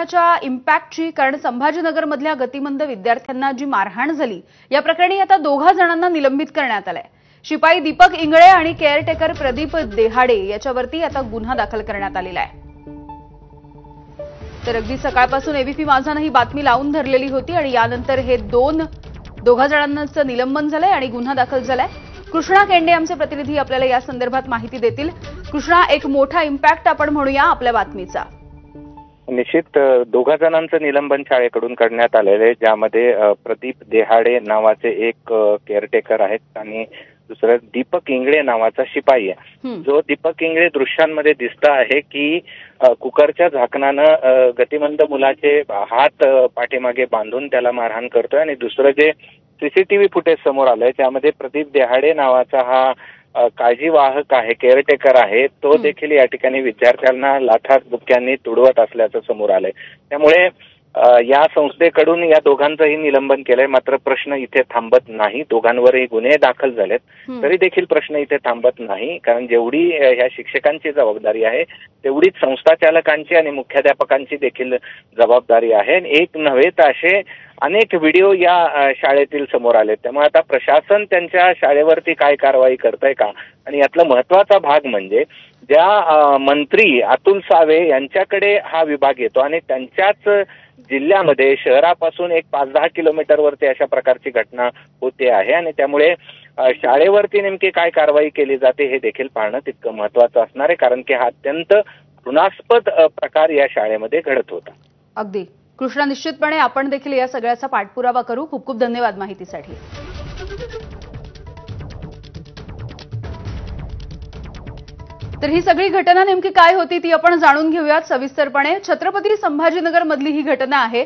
मोठ्याच्या इम्पॅक्टची, कारण संभाजीनगर मधल्या गतिमंद विद्यार्थ्यांना जी मारहाण झाली या प्रकरणी आता 2 जणांना निलंबित करण्यात आलंय। शिपाई दीपक इंगळे आणि केअरटेकर प्रदीप देहाडे याच्यावरती आता गुन्हा दाखल करण्यात आलेला आहे। तर अगदी सकाळपासून एबीपी माझाने ही बातमी लावून धरलेली होती आणि यानंतर हे 2 जणांचं निलंबन झालंय आणि गुन्हा दाखल झालाय। कृष्णा केंडे आमचे प्रतिनिधी आपल्याला या संदर्भात माहिती देतील। कृष्णा, एक मोठा इम्पॅक्ट आपण म्हणूया आपल्या बातमीचा। निश्चित 2 जणांचं निलंबन शाळेकडून करण्यात आलेलं आहे, ज्यामध्ये प्रदीप देहाडे नावाचे एक केअरटेकर आहेत आणि दुसरं दीपक इंगळे नावाचा शिपाई आहे। जो दीपक इंगळे दृश्यांमध्ये दिसत आहे की कुकरच्या झाकणानं गतिमंद मुलाचे हात पाठीमागे बांधून त्याला मारहाण करतोय आणि दुसरं जे सीसीटीव्ही फुटेज समोर आलंय त्यामध्ये प्रदीप देहाडे नावाचा हा काळजीवाहक आहे, केअरटेकर आहे, तो देखील या ठिकाणी विद्यार्थ्यांना लाथात बुक्क्यांनी तुडवत असल्याचं समोर आलंय। त्यामुळे या संस्थेकडून या दोघांचंही निलंबन केलंय। मात्र प्रश्न इथे थांबत नाही, दोघांवरही गुन्हे दाखल झालेत, तरी देखील प्रश्न इथे थांबत नाही, कारण जेवढी ह्या शिक्षकांची जबाबदारी आहे तेवढीच संस्थाचालकांची आणि मुख्याध्यापकांची देखील जबाबदारी आहे। एक नव्हे तर असे अनेक व्हिडिओ या शाळेतील समोर आले। त्यामुळे आता प्रशासन त्यांच्या शाळेवरती काय कारवाई करतंय का, आणि यातला महत्वाचा भाग म्हणजे ज्या मंत्री अतुल सावे यांच्याकडे हा विभाग येतो आणि त्यांच्याच जिल्ह्यामध्ये शहरापासून एक 5-10 किलोमीटरवरती अशा प्रकारची घटना होते आहे आणि त्यामुळे शाळेवरती नेमकी काय कारवाई केली जाते हे देखील पाहणं तितकं महत्वाचं असणार आहे, कारण की हा अत्यंत घृणास्पद प्रकार या शाळेमध्ये घडत होता। अगदी कृष्णा, निश्चितपणे आपण देखील या सगळ्याचा पाठपुरावा करू। खूप खूप धन्यवाद माहितीसाठी। तर ही सगळी घटना नेमकी काय होती ती आपण जाणून घेऊयात सविस्तरपणे। छत्रपती संभाजीनगर मधली ही घटना आहे।